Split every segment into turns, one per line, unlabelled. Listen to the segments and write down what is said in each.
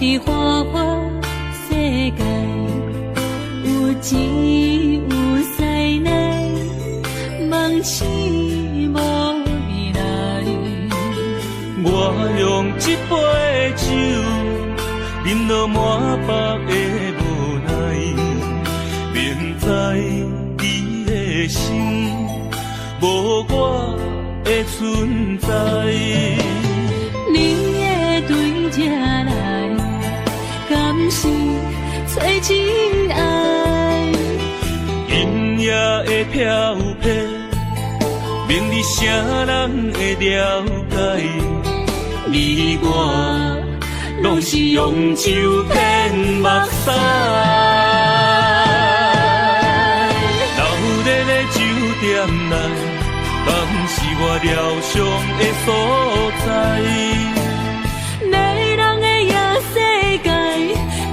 伫花花世界，有钱有势来，梦醒无未来。
我用一杯酒，饮落满腹的无奈，明知你的心无我的存在。
你的对这来，敢是找真爱？
音乐的飘飘，明日啥人会了解？你我拢是用酒骗目屎，流热的酒店内，敢是我疗伤的所在？
迷人的夜世界，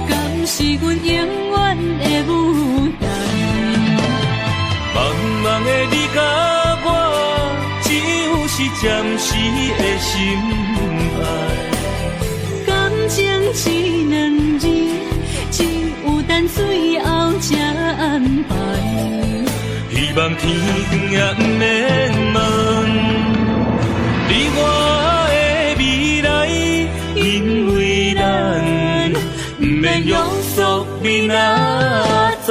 敢是阮永远的舞台？
茫茫的你甲我，只有是暂时的心爱。
感情只两字，只有等最后才安排。
希望天光也不免问你我的未来，因为咱不免约束明仔载。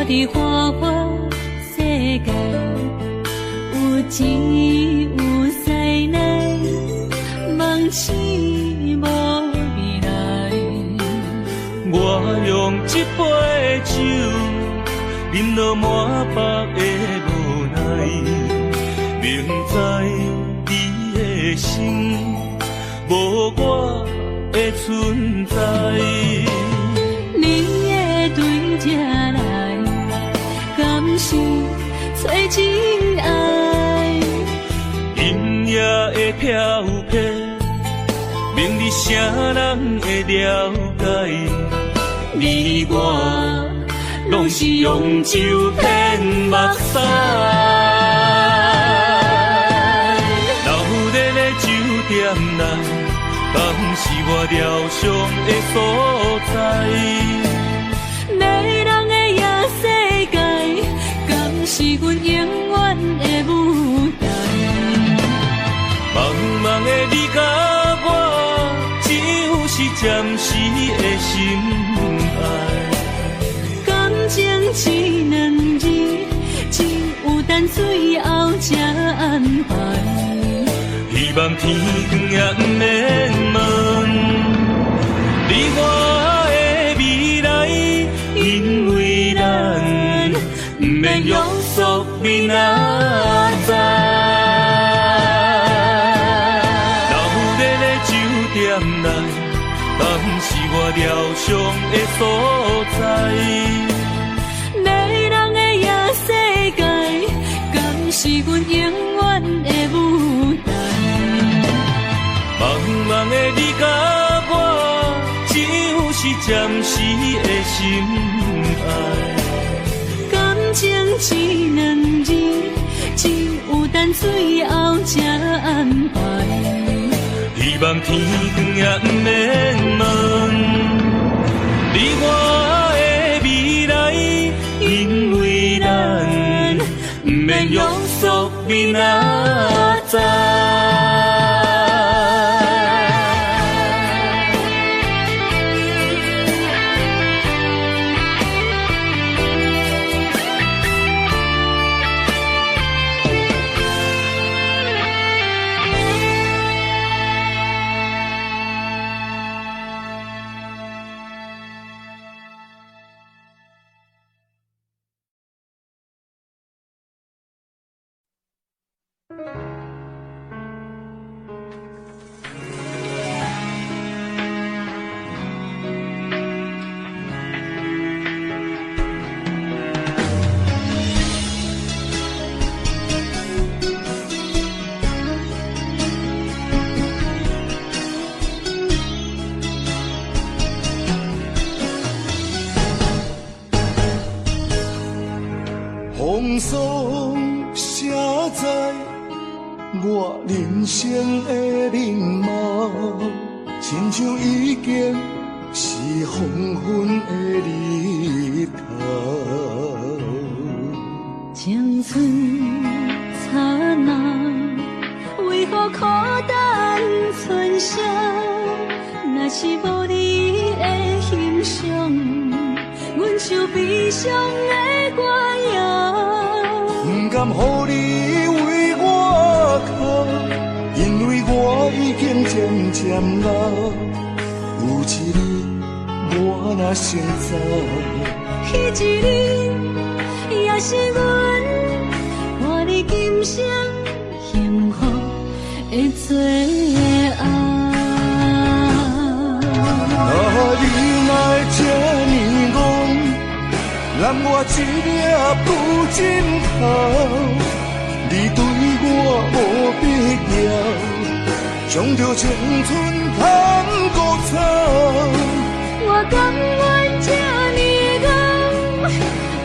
伫花花世界，有钱有势来，梦醒无未来。我用一杯酒，饮落满腹的无奈，明知你的心无我的存在。
你的对这来，敢是找真爱？
音乐的飘飘，明日啥人会了解？你我拢是用酒骗目屎，流热的酒店内，敢是我疗伤的所在？
迷人的夜世界，敢是阮永远的舞台？
茫茫的你甲我，只有是暂时的心爱。
感情只两字，只有等最后才安排。
希望天光也不免问你我的未来，因为咱不免约束明仔载。流热的酒店内，敢是我疗伤的所在？
迷人的夜世界，敢是阮永远的舞台？
茫茫的你甲我，只有是暂时的心爱。
感情只两字，只有等最后才安排。
希望天光也不免问你我的未来，因为咱不免约束明仔载。
风霜写在我人生的面貌，亲像已经是黄昏的日头。
青春刹那，为何孤单存剩？若是无你的欣赏，阮像悲伤的歌谣。
不甘予你为我哭，因为我已经渐渐老。有一日我若先走，
彼一日也是阮伴你今生幸福的最后。
你若会这呢戆，揽我一粒不枕头，你对我无必要，将着青春贪古草。
我甘愿这呢戆，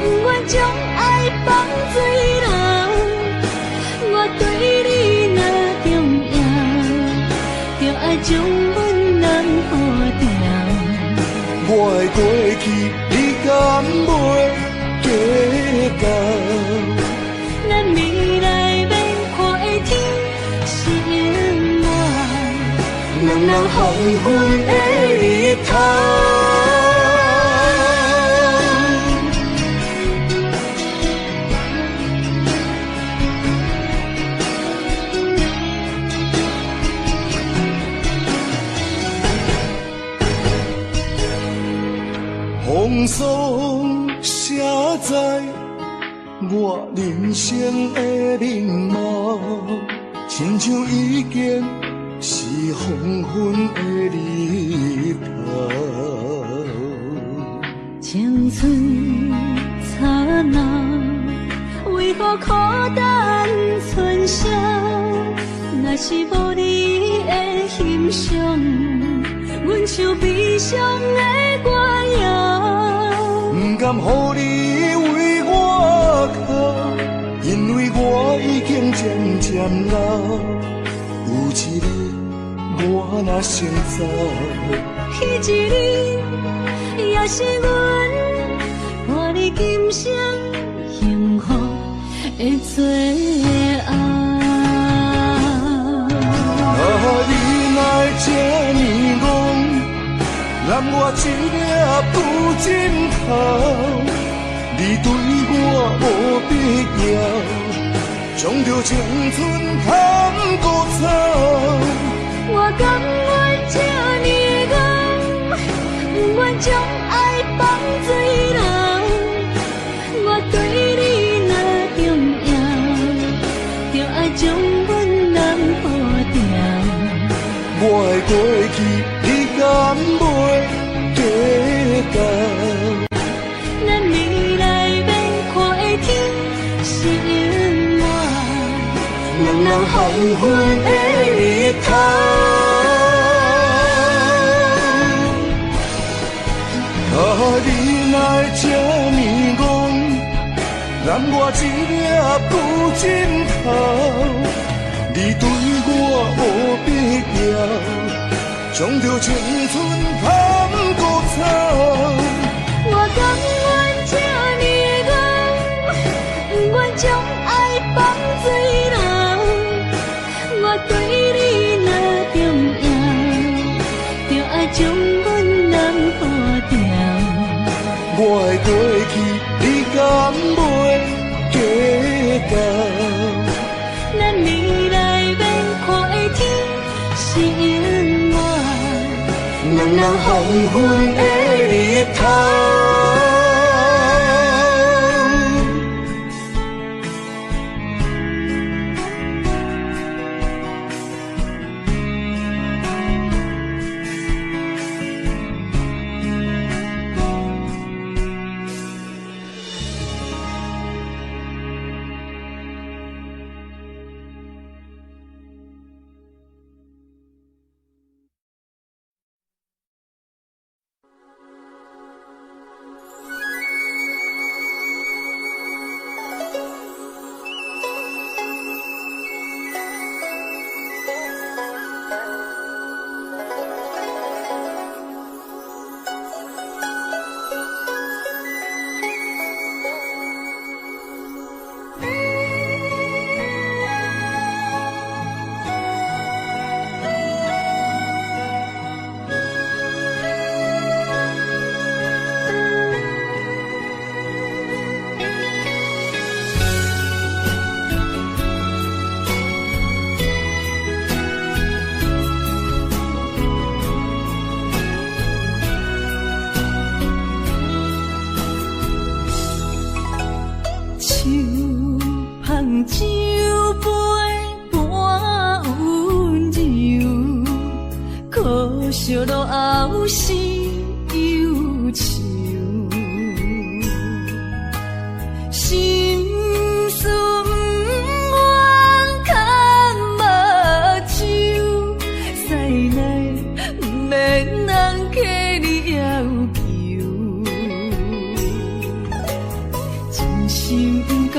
不愿将爱放水流。我对你若重要，就爱将阮人护掉。
我的过去，你敢袂计较？
咱未来免看的天是永远，人人黄昏的日头。风霜写在我人生的面貌，亲像已经是黄昏的日头。青春刹那，为何孤单存剩？若是无你的欣赏，阮像悲伤的歌谣。
不甘予你为我哭，因为我已经渐渐老。有一日我若先走，
彼一日也是阮伴你今生幸福的最后。
你若会这呢戆，揽我一粒不枕头，你对我无必要，将着青春贪古草。
我甘愿这呢戆，不愿将爱放水流。我对你若重要，就爱将阮人护掉。
我的过去，你敢袂计较？
咱未来免看的天是永远，人人黄昏的日头。
你若会这呢戆，揽我一粒不枕头，你对我无必要，将着青春贪古草。
我甘愿这呢戆，不愿将爱放水流。我对你若重要，就爱将阮人护掉。
我的过去，你敢袂计较？
咱未来免看的天是永远，人人黄昏的日头。是忧愁，心事不愿牵目睭，使来不免人客你要求，真心不敢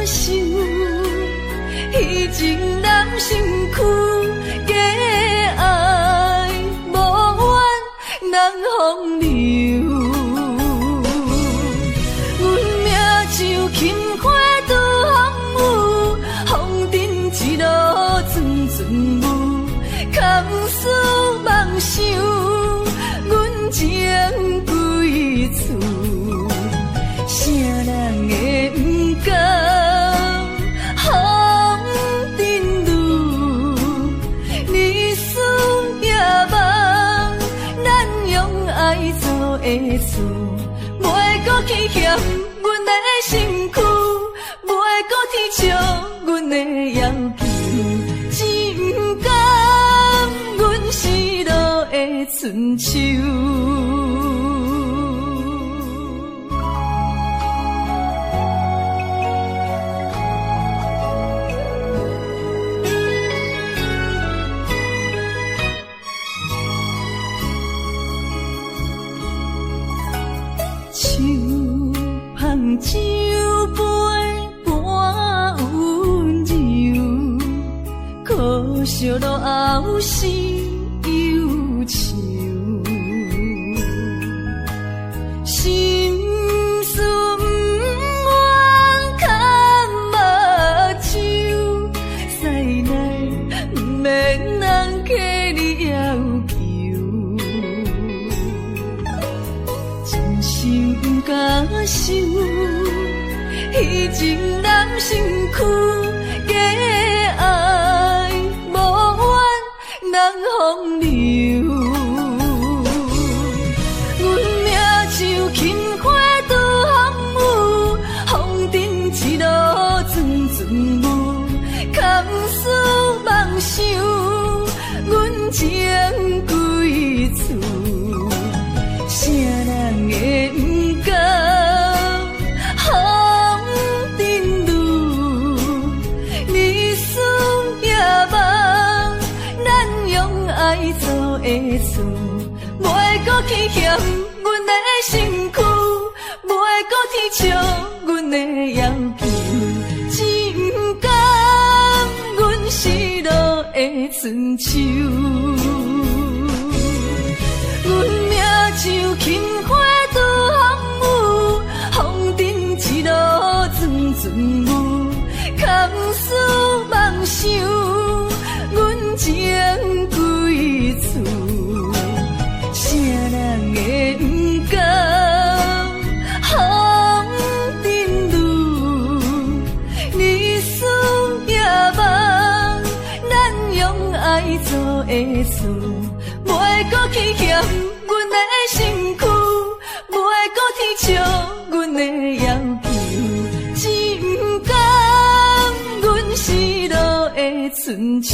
想，彼情难身躯。风流，阮命像轻花拄风雨，风尘一路阵阵雾，空思梦想，阮情归厝，啥人会不甘风尘路，日思夜梦，咱用爱做的事，袂搁去嫌阮的身躯，袂搁提笑阮的要求，只不甘阮失落的春秋。酒杯半温柔，可惜落后是忧愁，心事不愿牵目睭，使来不免人客你要求，真心不敢想。彼情难身躯，假爱无缘人风流。阮命像轻花拄风雨，风尘一路阵阵雾，空思梦想，阮情归厝，啥人会不甘？爱做的事，袂搁去嫌阮的身躯，袂搁提笑阮的要求，只不甘阮失落的春秋。阮命像轻花拄风雨，风尘一路阵阵雾，空思梦想，阮情归厝，啥人会不甘风尘路，日思夜梦，咱用爱做的事，袂搁去嫌阮的身躯，袂搁提笑阮的要求，只不甘阮失落的春秋。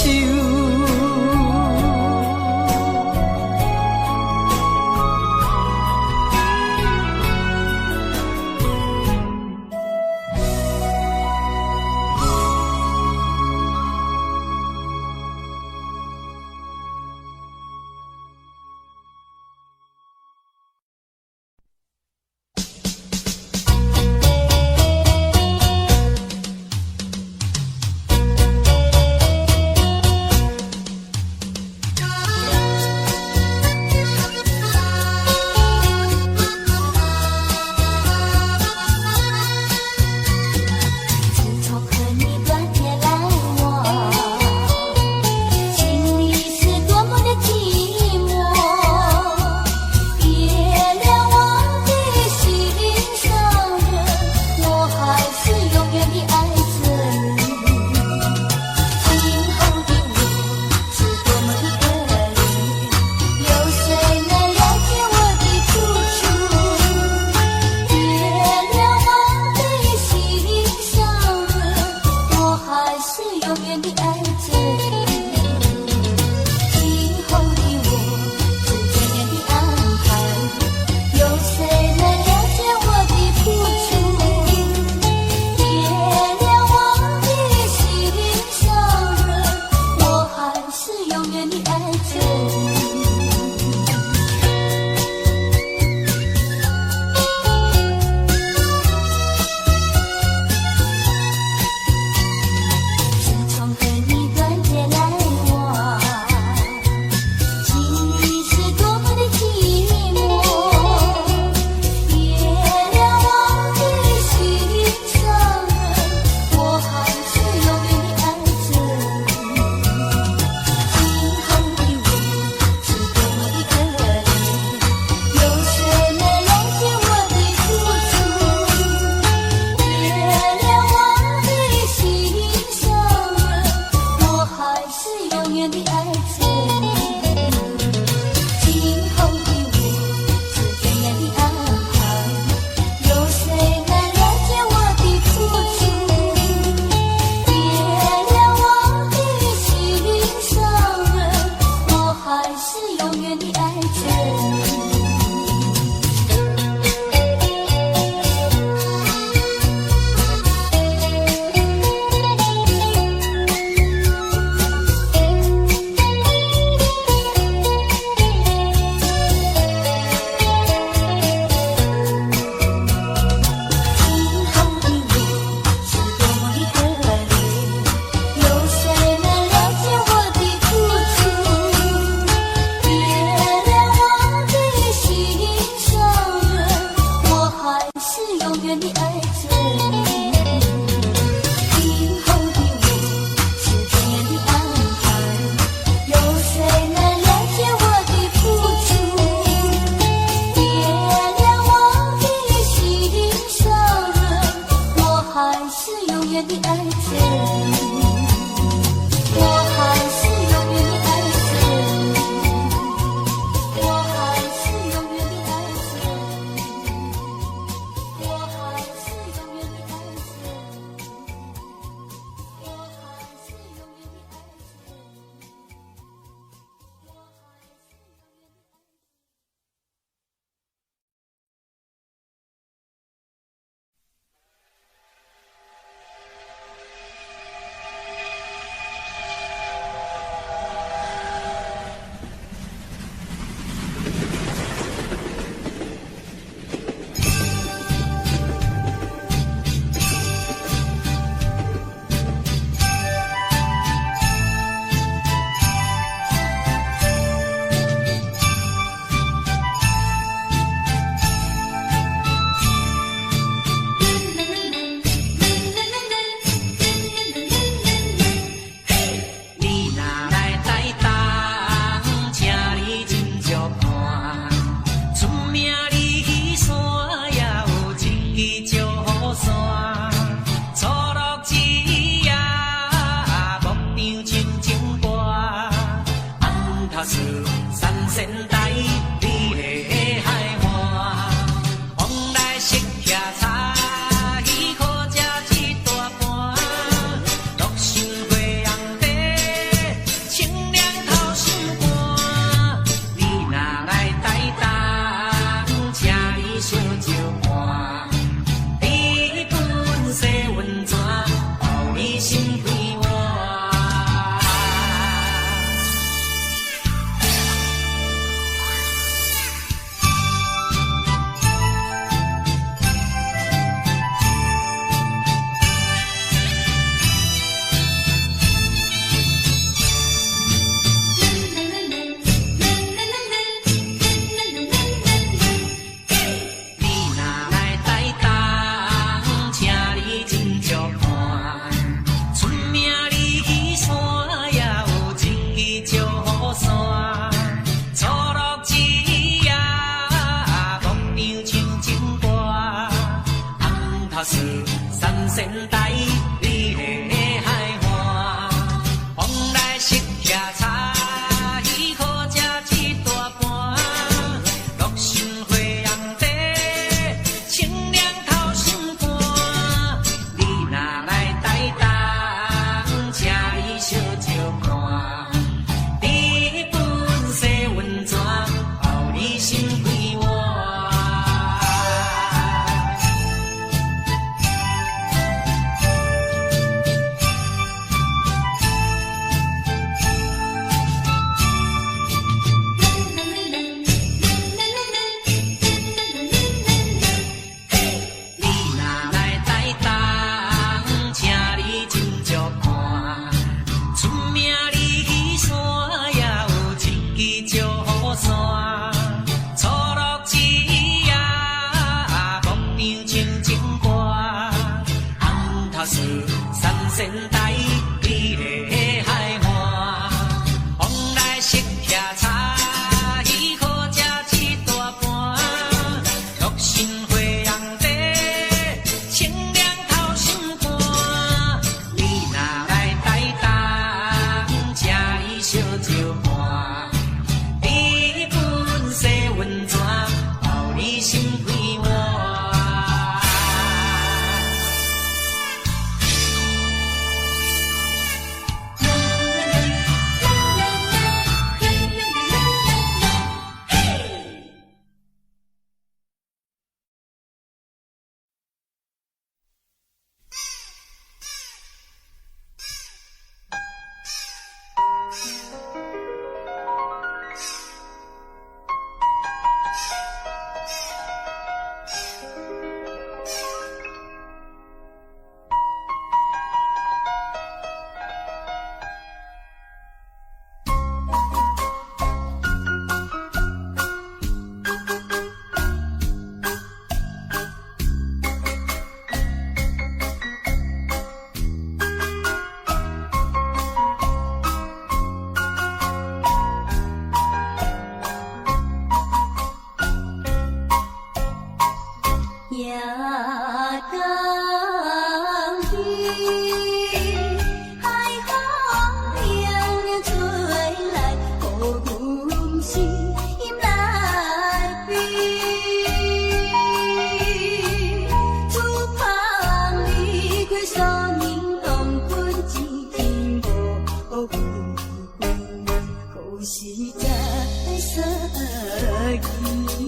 支石山，初落一夜，牧场青青歌，红塔树山仙台，你的海岸，风来色骑茶，渔苦食一大盘，乐心花红茶，清凉透心肝，你若来台东，请你小酒看，你本色温泉，予你心开换。你若来台东，请你真足看，出名里山也有一支石山，初落一夜，牧场青青歌，红塔树山仙台，你的海岸，风来色骑茶，渔苦食一大盘，乐心花红茶，清凉透心肝，你若来台东，请你小酒看，你本色温泉，予你心开换。你若来台东，请你真足看，出名里山也有一支石山，初落一夜，牧场青青歌，红塔树山仙台，你的海岸，风来色骑茶，渔苦食一大盘，乐心花红茶，清凉透心肝，你若来台东，请你小酒看，你本色温泉，予你心开换。
夜光天，海风凉凉吹来，予阮心内悲。厝旁离开少年当quân一天无分分，可是在失意。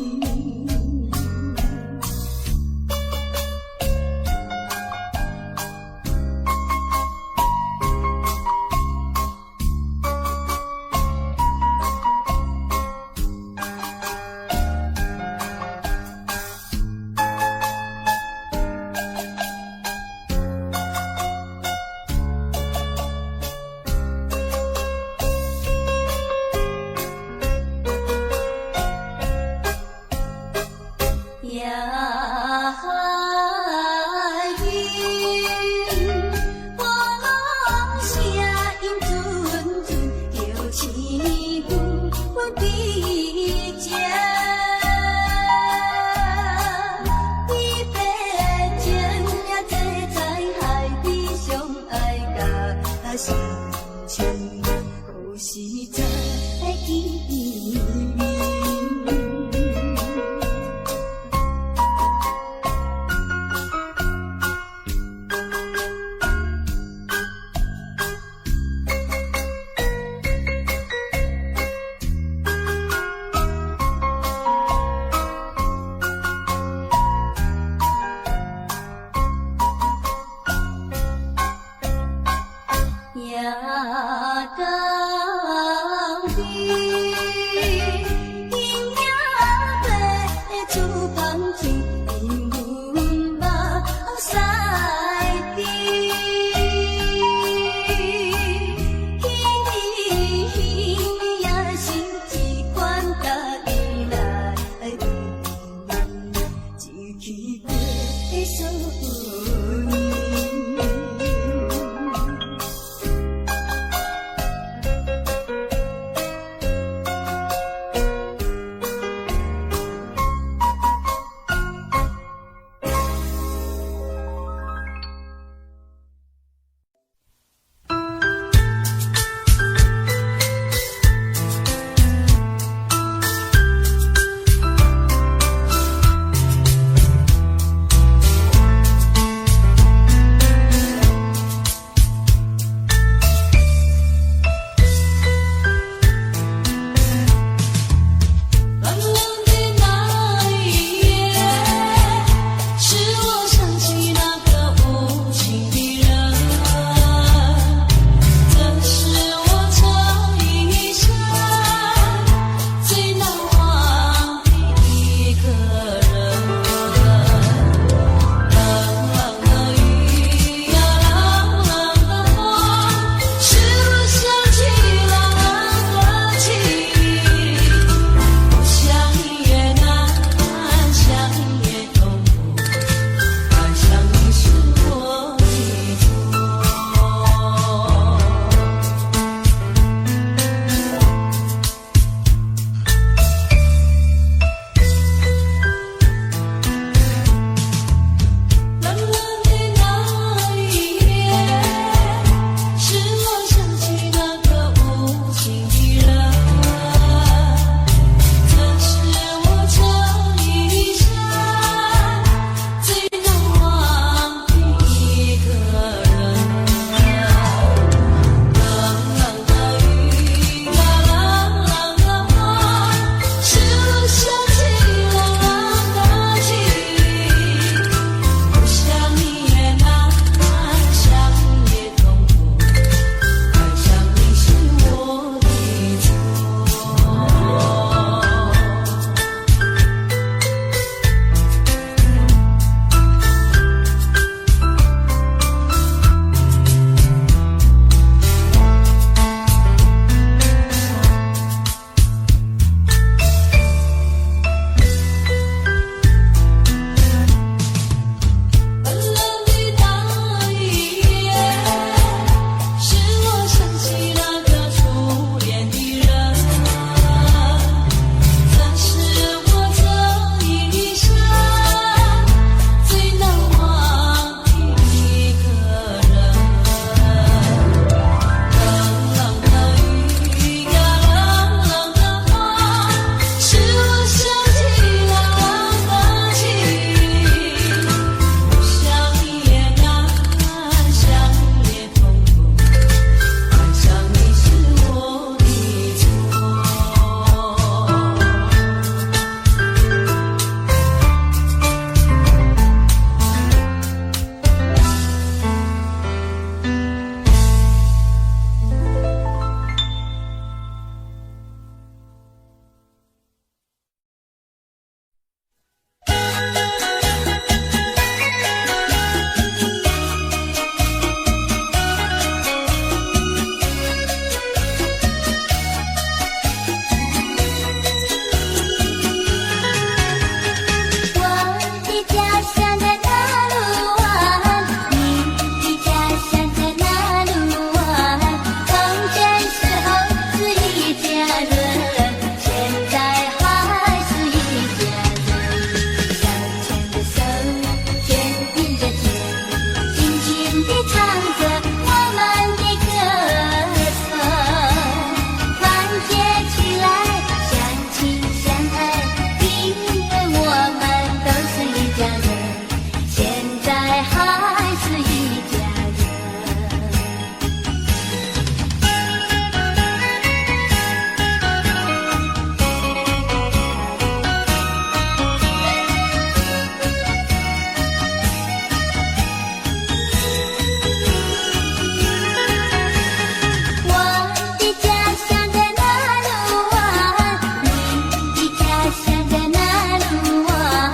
想在那路啊，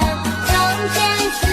从前。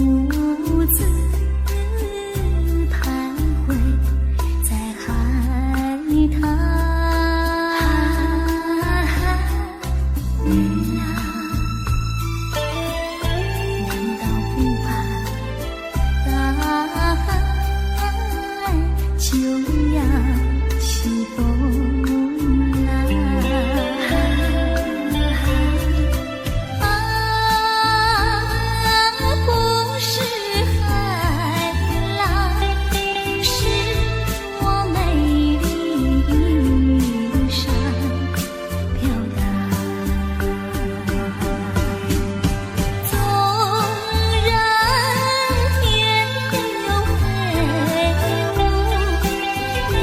独自徘徊在海滩。月亮，难道不怕大海就要起风来？不是海浪，是我美丽衣裳飘荡。纵然天有黑雾，也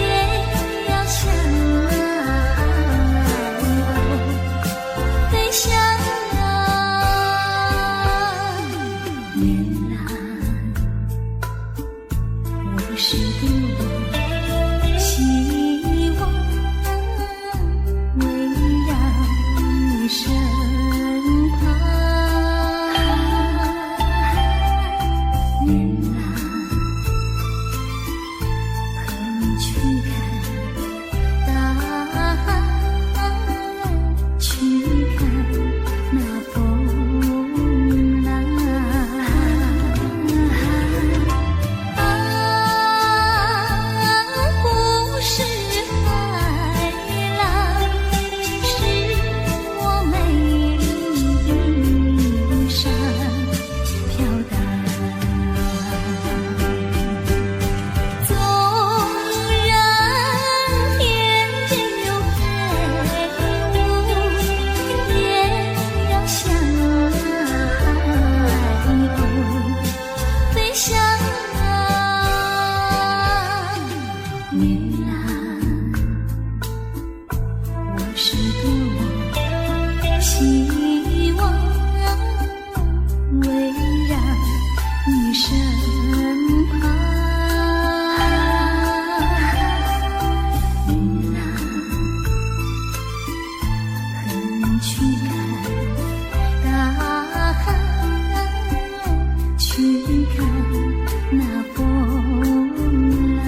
要向飞翔。月亮，我是多希望围绕你身旁。月亮，和你去看大海，去看那风浪。不是海浪，是我美丽衣裳飘荡。纵然天有黑雾，也要向海鸥飞翔。月亮，我是多么希望围绕你身旁。月亮，和你去看大海，去看那风浪。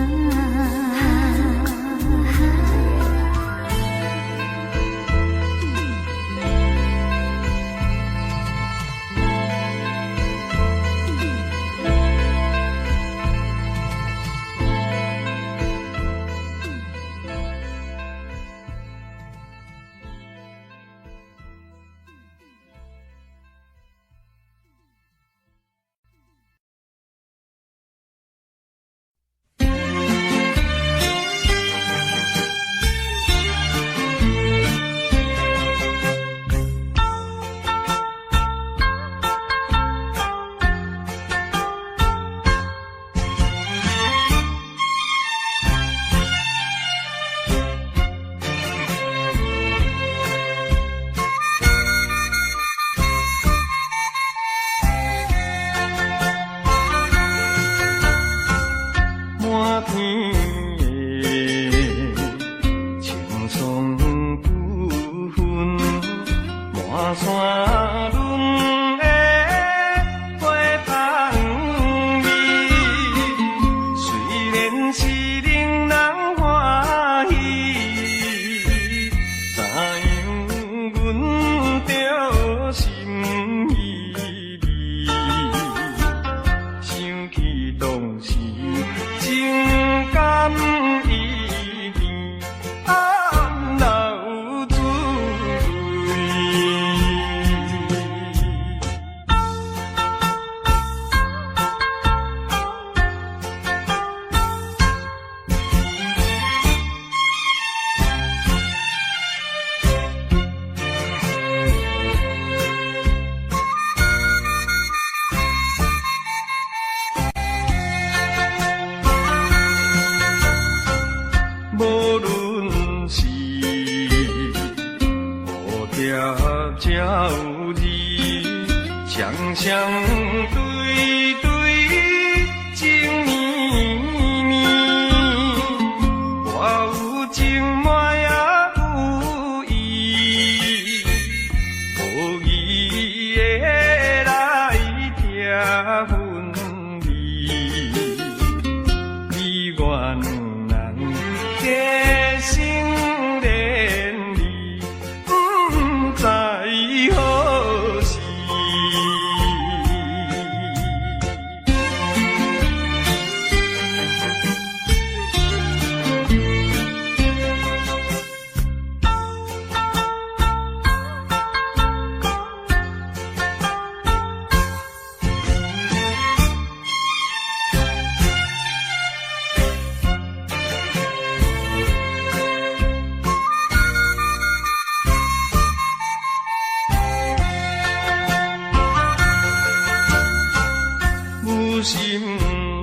心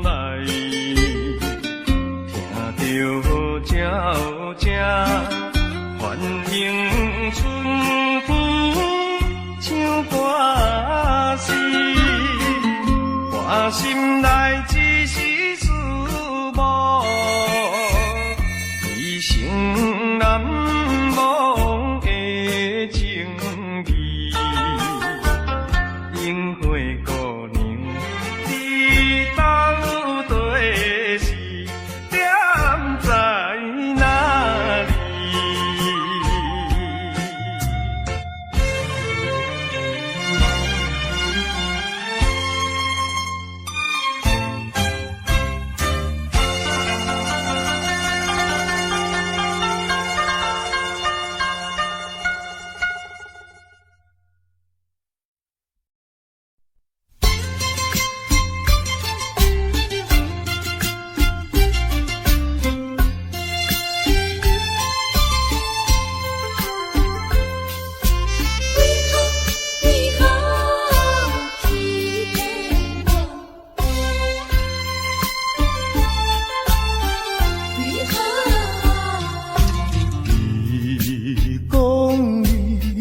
内，听着鸟只反映春风唱歌词，我心内只是思慕，一生难忘的情义。樱花姑娘，你到底是踮在哪里？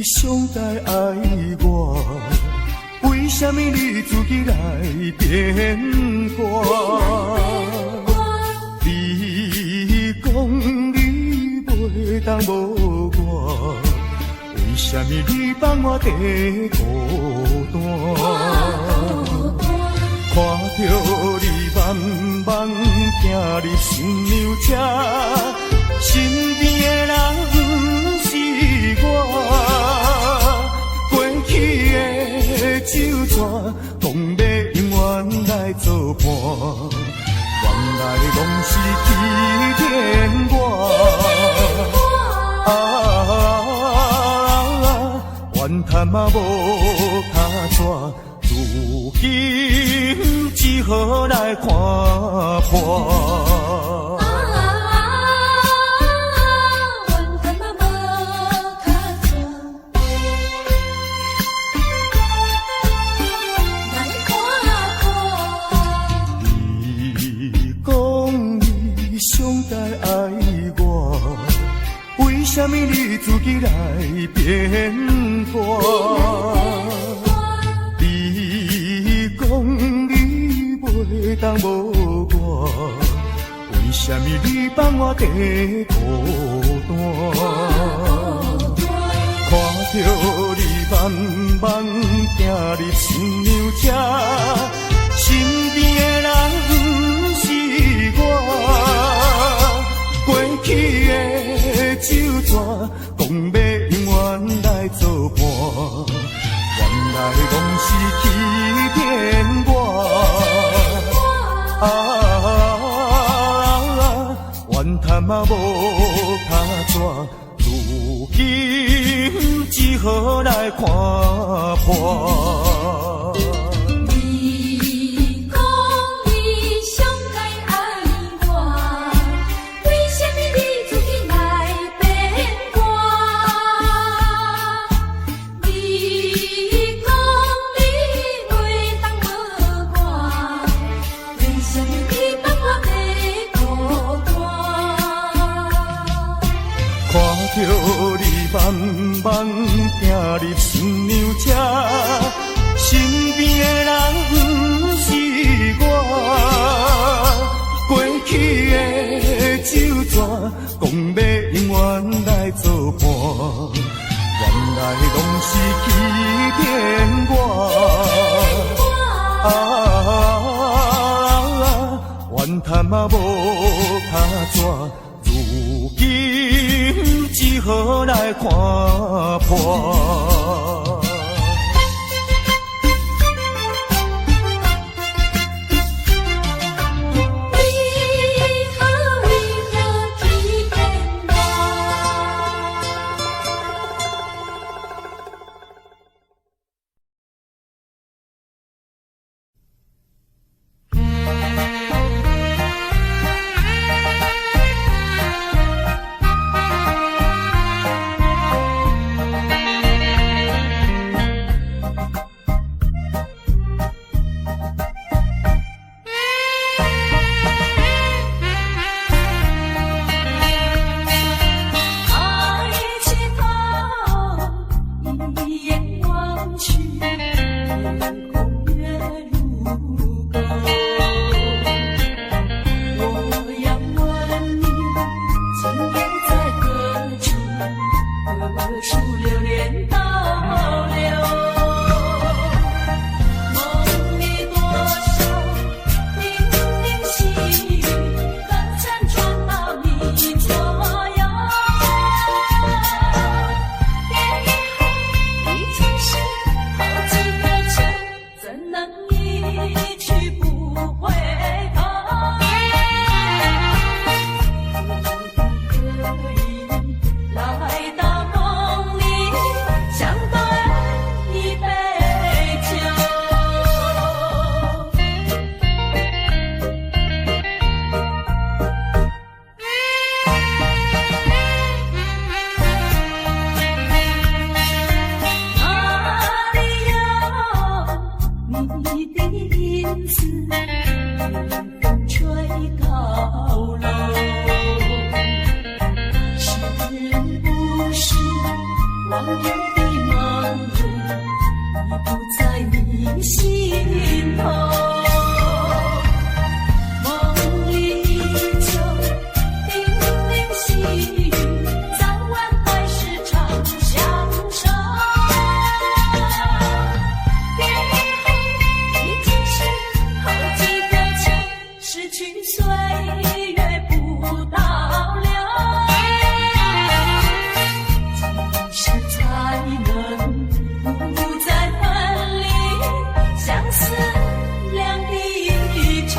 上台爱我，为什么你自己来变卦？你讲你袂当无我，为什么你放我在孤单？看着你慢慢行入新娘车，身边的人不是我。过去的旧纸，讲要永远来作伴，原来拢是欺骗我。怨叹嘛无卡纸，如今只好来看破。上台爱我，为什么你自己来变卦？你讲你袂当无我，为什么你放我在孤单？看着你慢慢行入新娘车，身边的人不是我。过去的旧纸，讲要永远来作伴，原来拢是欺骗我。怨叹嘛无卡纸，如今只好来看破。看着你慢慢行入新娘车，身边的人不是我。过去的旧纸，讲要永远来作伴，原来拢是欺骗我。怨叹嘛无卡纸，如今只好来看破。
风吹高楼，是人不是往日的梦，已不在你心头。梦里就叮咛细语，早晚还是常相守。别后已经是好几个秋，失去岁月不倒流，几时才能不再分离，相思两地愁。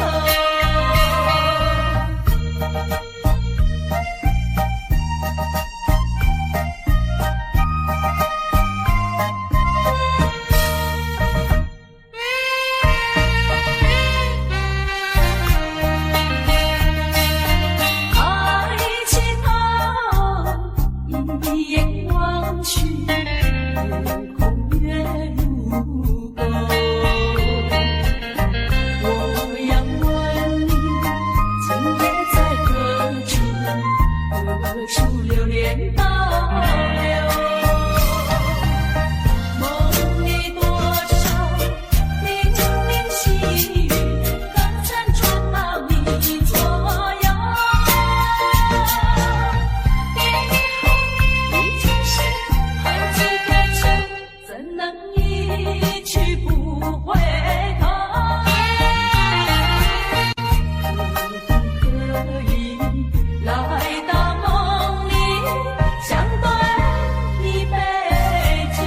抬起头，一眼望去，夜空月如钩。我要问你，今夜在何处？何处流连倒流？梦里多少明明细语，可曾传到你左右？别后已经是好几个秋，怎能一去不回头？可不可以来到梦里，相对一杯酒？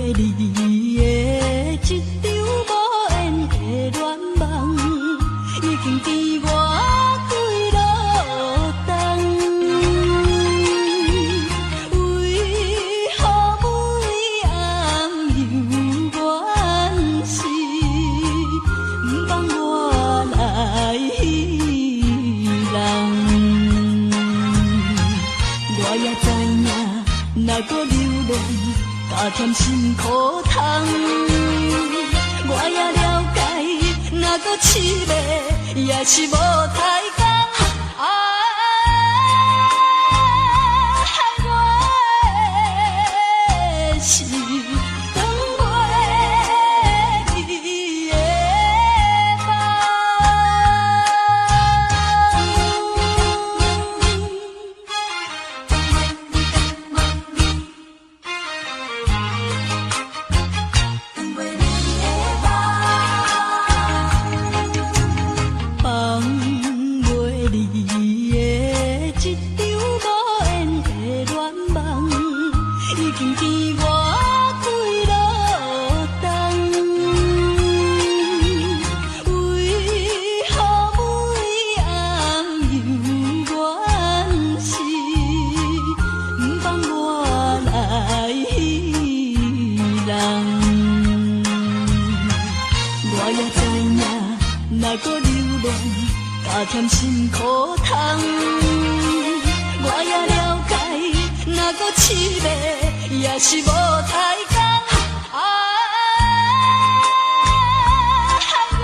你的一场无缘的恋梦，已经伫我规路东。为何每暗犹原是不放我来人？我也知影，若搁流浪，加添辛苦痛。我也了解，若搁凄迷，也是无太工。害我的是等袂你的放袂你的一场无缘的恋梦，已经伫我规路东。为何每暗犹原是不放我来人？我也知影，若搁流浪，加添辛苦痛。我也了解，若搁凄迷，也是无太工。害我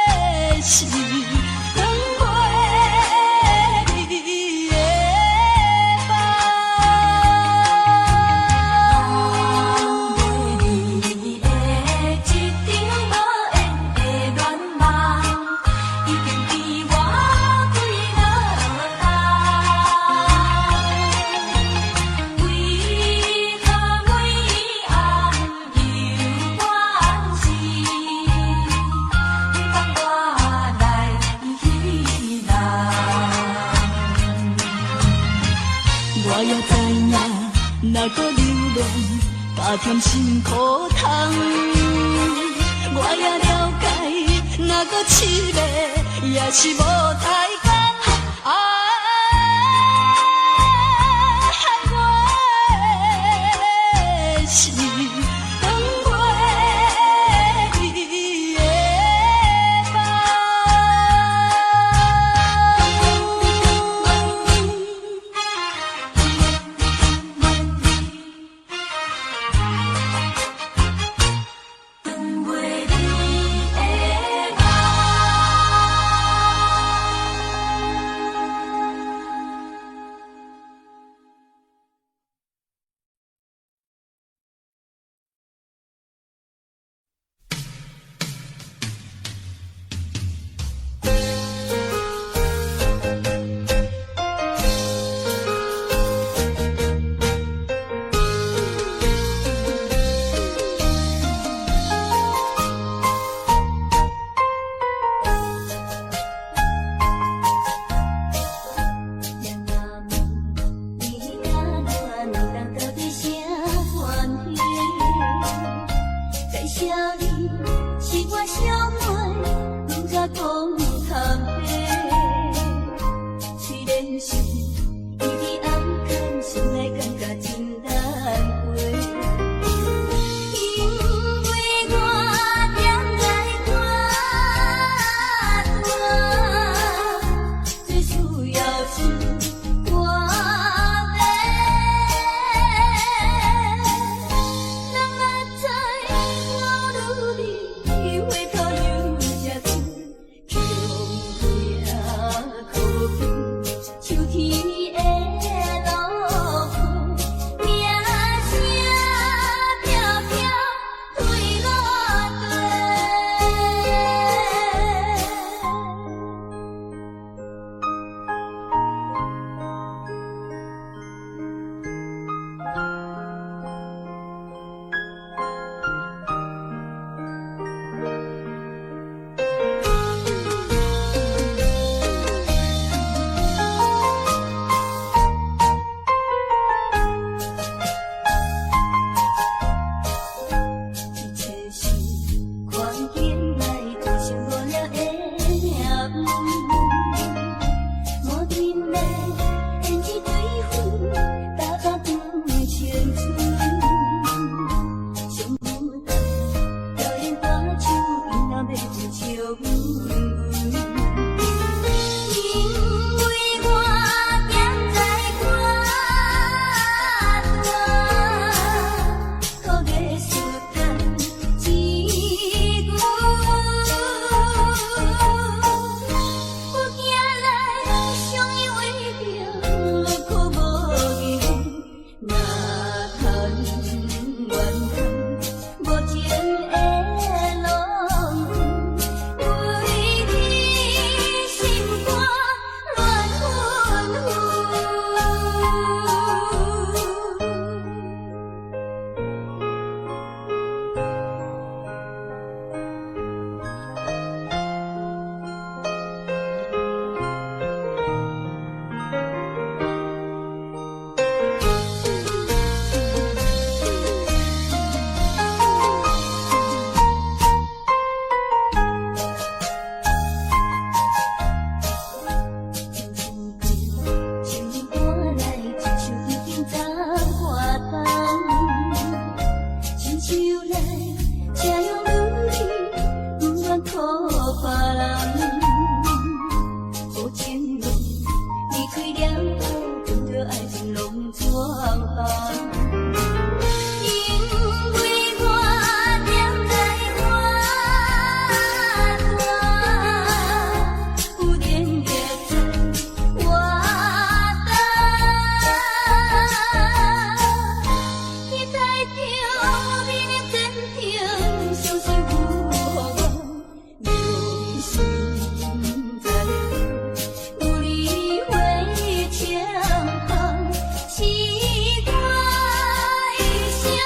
的是等袂你的我也知影，若搁流浪，加添辛苦痛。我也了解，若搁凄迷，也是无太工。害我的是等袂你的手来，这样努力，不愿靠别人。好情路离开了后，换着爱情拢转行。因为我踮在我有点也在我等，期待着明日天平，相信有我用心在努力为前行，期待谁的愿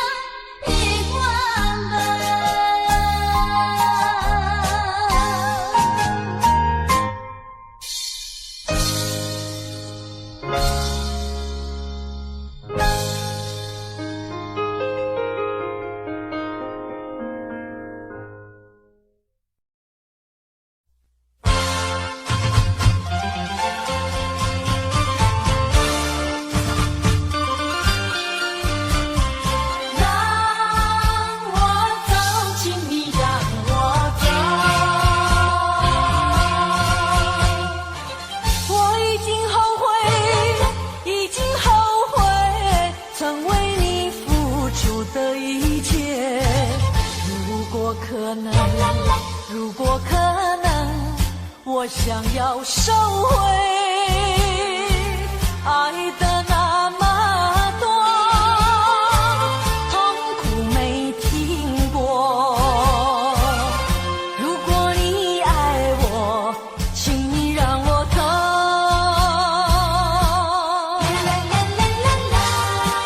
让我走，请你让我走。我已经后悔，已经后悔，曾为你付出的一切。如果可能，如果可能，我想要收回爱的那么多，痛苦没停过。如果你爱我，请你让我疼。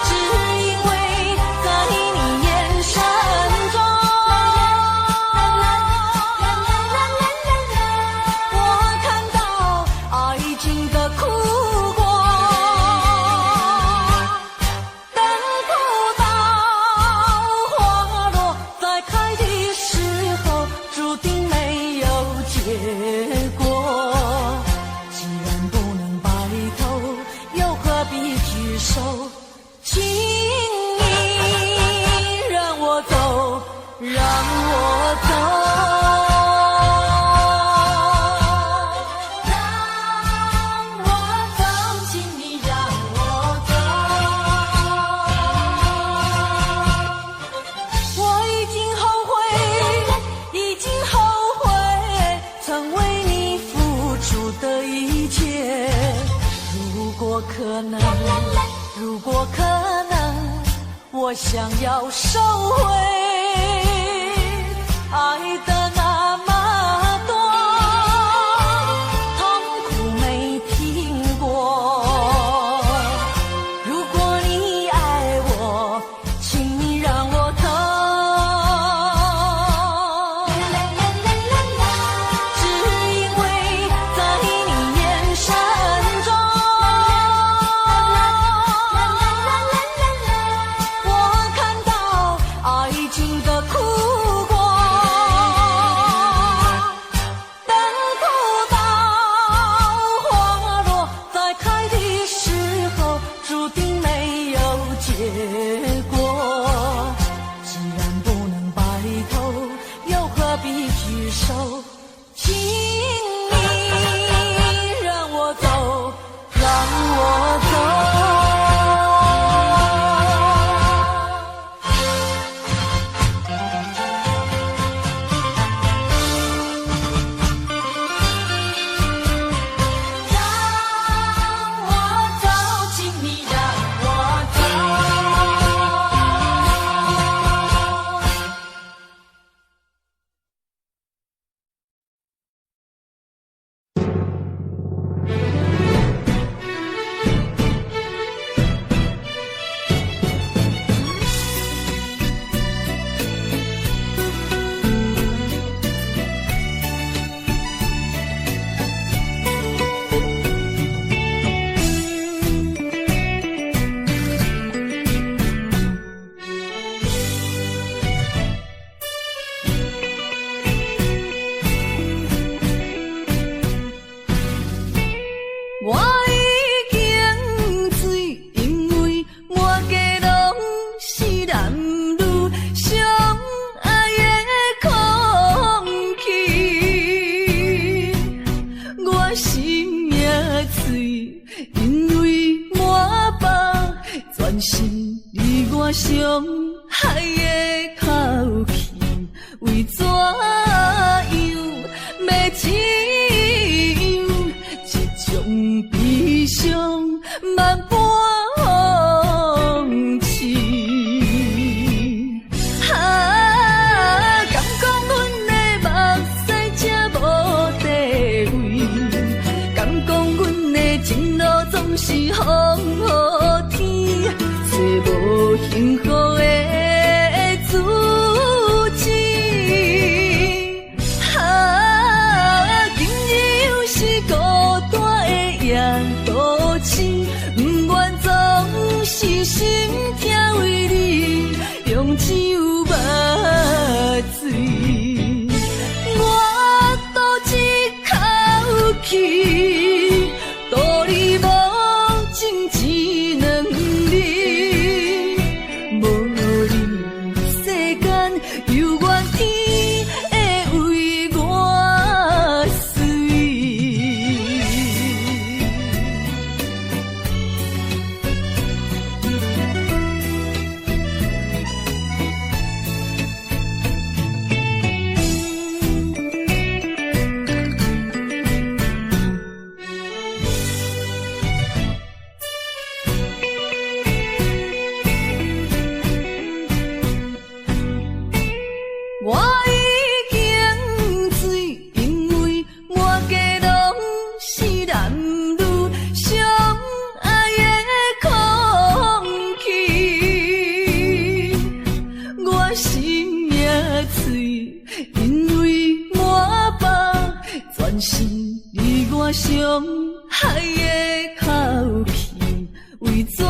只因为在你眼神中，我看到爱情的苦果。等不到花落再开的时候，注定没有结果。既然不能白头，又何必举手？请你让我走，让我走。让我走，请你让我走。我已经后悔，已经后悔，曾为你付出的一切。如果可能，如果可能，我想要收回爱的那么多，痛苦没停过。如果你爱我，请你让我疼。只因为在你眼神中，我看到爱是心疼为你用酒目醉，我赌一口气，赌你无情一两日，无你世间犹原天会为我碎。我已经醉，因为满街拢是男女相爱的空气。我心也碎，因为满腹全是你我相爱的口气。为怎样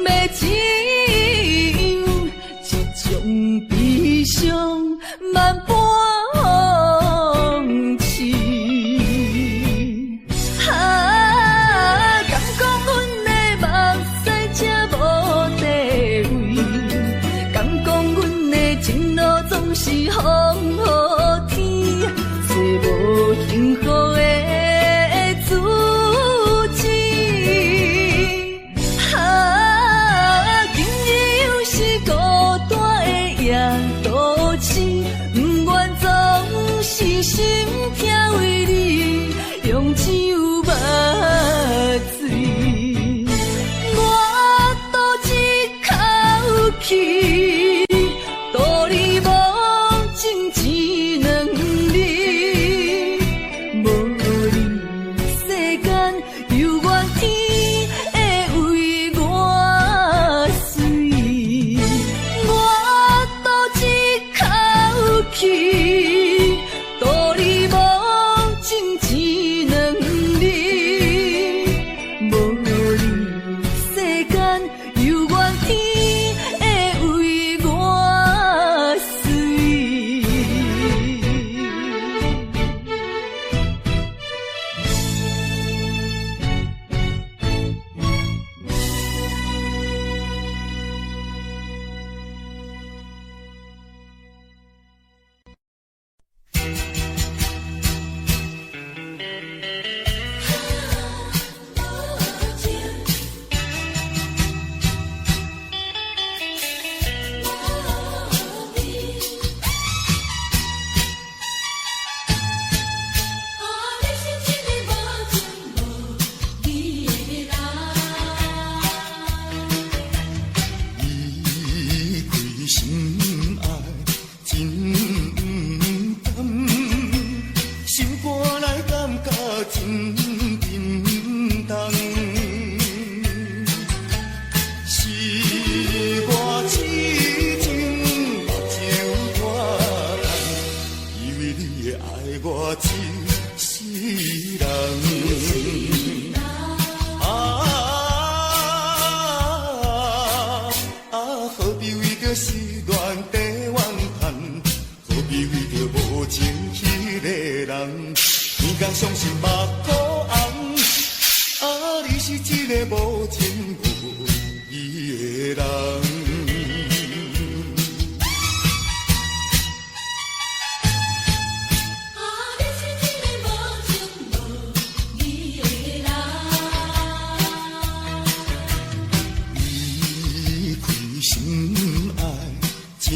要怎样？将悲伤慢放弃。敢讲阮的目屎才无地位，敢讲阮的情路总是风雨天，找无幸福的主旨。今日又是孤单的夜都市，不愿总是心疼为你用酒目醉，我赌一口气，赌你无情一两日，无你世间犹原天会为我碎。我赌一口气，赌你无情一两日，无你世间犹原天会为我碎。
离开心爱真不甘，心肝内感觉真沉重。是我痴情目睭拖干，以为你会爱我一世人。何必为着失恋地怨叹？何必为着无情迄个人？天天伤心目苦红，你是一个无情无义的人。心爱真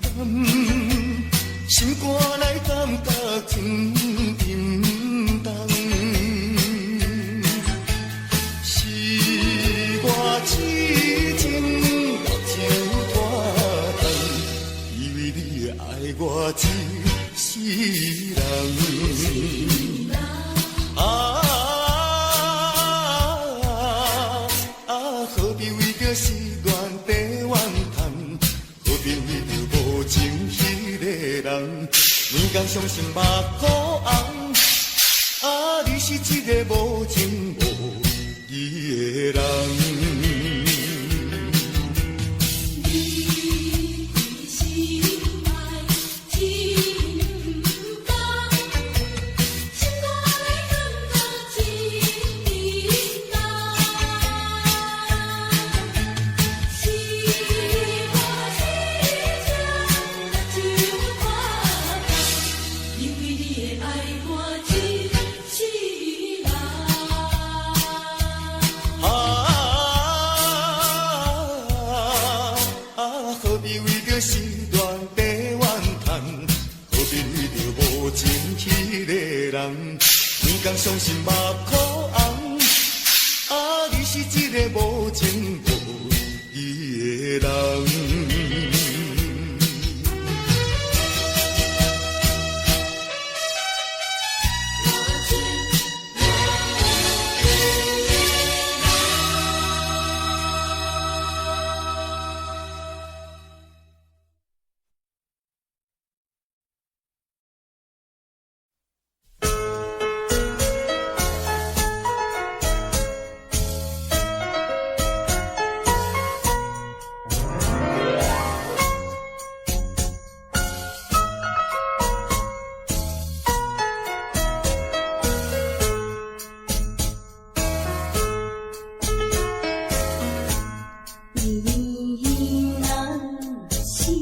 不甘，心肝内感觉真沉重。是我痴情目睭拖干，以为你会爱我一世人。何必为着失恋地怨叹？何必为着无情迄个人？年间伤心目苦红，你是一个无情无义人。何必为着时段地怨叹？何必为着无情迄个人？天公伤心目眶红，你是一个无情无义的人。
你若是